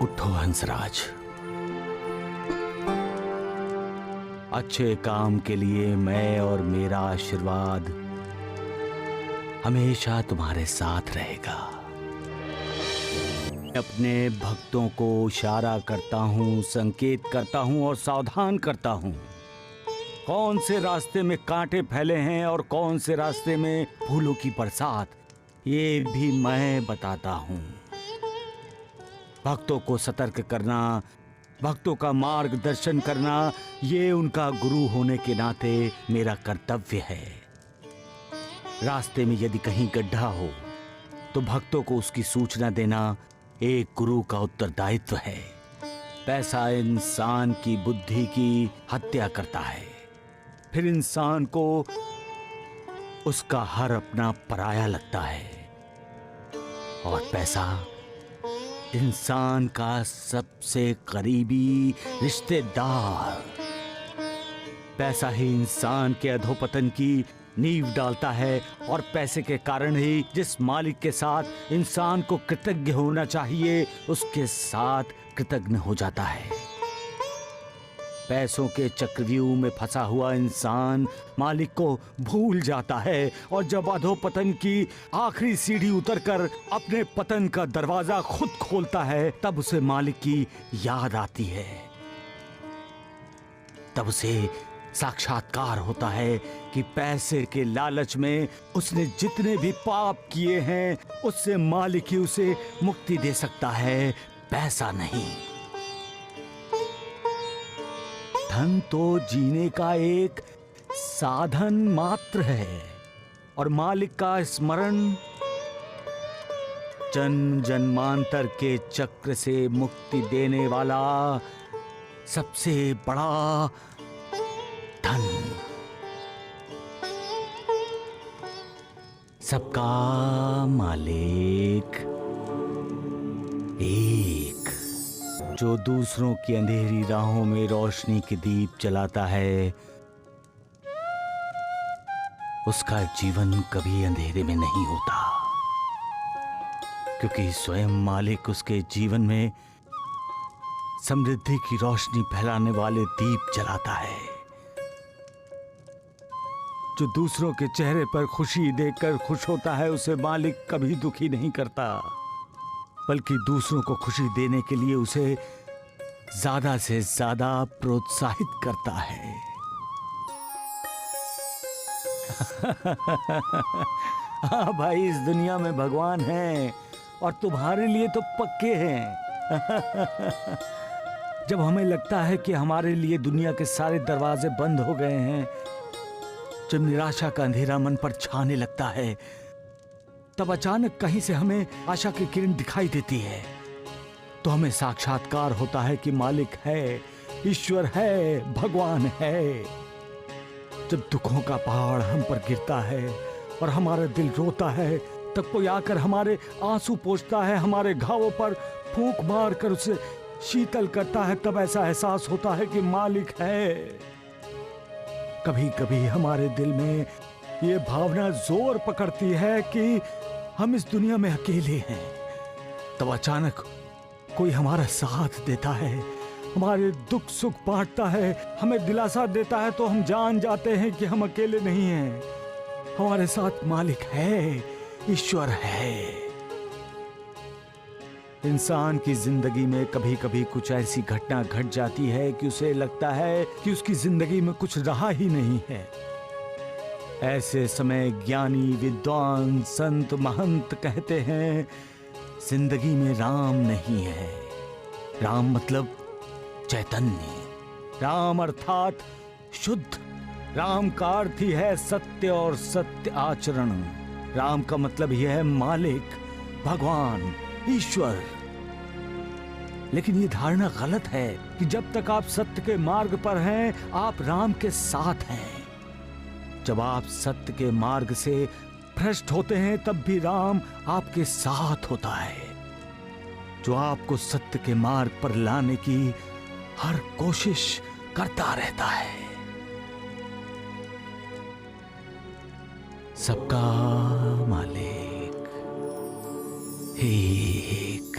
उठो हंसराज। अच्छे काम के लिए मैं और मेरा आशीर्वाद हमेशा तुम्हारे साथ रहेगा। अपने भक्तों को इशारा करता हूं, संकेत करता हूं और सावधान करता हूं। कौन से रास्ते में कांटे फैले हैं और कौन से रास्ते में फूलों की बरसात, ये भी मैं बताता हूं। भक्तों को सतर्क करना, भक्तों का मार्गदर्शन करना, ये उनका गुरु होने के नाते मेरा कर्तव्य है। रास्ते में यदि कहीं गड्ढा हो तो भक्तों को उसकी सूचना देना एक गुरु का उत्तरदायित्व है। पैसा इंसान की बुद्धि की हत्या करता है, फिर इंसान को उसका हर अपना पराया लगता है, और पैसा इंसान का सबसे करीबी रिश्तेदार। पैसा ही इंसान के अधोपतन की नींव डालता है, और पैसे के कारण ही जिस मालिक के साथ इंसान को कृतज्ञ होना चाहिए उसके साथ कृतज्ञ हो जाता है। पैसों के चक्रव्यूह में फंसा हुआ इंसान मालिक को भूल जाता है, और जब अधोपतन की आखिरी सीढ़ी उतरकर अपने पतन का दरवाजा खुद खोलता है तब उसे मालिक की याद आती है। तब उसे साक्षात्कार होता है कि पैसे के लालच में उसने जितने भी पाप किए हैं उससे मालिक ही उसे मुक्ति दे सकता है, पैसा नहीं। धन तो जीने का एक साधन मात्र है, और मालिक का स्मरण जन्म जन्मांतर के चक्र से मुक्ति देने वाला सबसे बड़ा धन। सबका मालिक एक, जो दूसरों की अंधेरी राहों में रोशनी के दीप जलाता है, उसका जीवन कभी अंधेरे में नहीं होता, क्योंकि स्वयं मालिक उसके जीवन में समृद्धि की रोशनी फैलाने वाले दीप जलाता है। जो दूसरों के चेहरे पर खुशी देखकर खुश होता है उसे मालिक कभी दुखी नहीं करता, बल्कि दूसरों को खुशी देने के लिए उसे ज्यादा से ज्यादा प्रोत्साहित करता है। हाँ भाई, इस दुनिया में भगवान हैं और तुम्हारे लिए तो पक्के हैं। जब हमें लगता है कि हमारे लिए दुनिया के सारे दरवाजे बंद हो गए हैं, जब निराशा का अंधेरा मन पर छाने लगता है, तब अचानक कहीं से हमें आशा की किरण दिखाई देती है। तो हमें साक्षात्कार होता है कि मालिक है, ईश्वर है, भगवान है। जब दुखों का पहाड़ हम पर गिरता है और हमारा दिल रोता है, तब कोई आकर हमारे आंसू पोंछता है, हमारे घावों पर फूंक मार कर उसे शीतल करता है। तब ऐसा एहसास होता है कि मालिक है। कभी कभी हमारे दिल में ये भावना जोर पकड़ती है कि हम इस दुनिया में अकेले हैं। तब अचानक कोई हमारा साथ देता है, हमारे दुख सुख बांटता है, हमें दिलासा देता है, तो हम जान जाते हैं कि हम अकेले नहीं हैं। हमारे साथ मालिक है, ईश्वर है। इंसान की जिंदगी में कभी कभी कुछ ऐसी घटना घट जाती है कि उसे लगता है कि उसकी जिंदगी में कुछ रहा ही नहीं है। ऐसे समय ज्ञानी, विद्वान, संत, महंत कहते हैं, जिंदगी में राम नहीं है। राम मतलब चैतन्य, राम अर्थात शुद्ध। राम का अर्थ ही है सत्य और सत्य आचरण। राम का मतलब यह है मालिक, भगवान, ईश्वर। लेकिन यह धारणा गलत है कि जब तक आप सत्य के मार्ग पर हैं, आप राम के साथ हैं। जब आप सत्य के मार्ग से भ्रष्ट होते हैं, तब भी राम आपके साथ होता है, जो आपको सत्य के मार्ग पर लाने की हर कोशिश करता रहता है। सबका मालिक एक।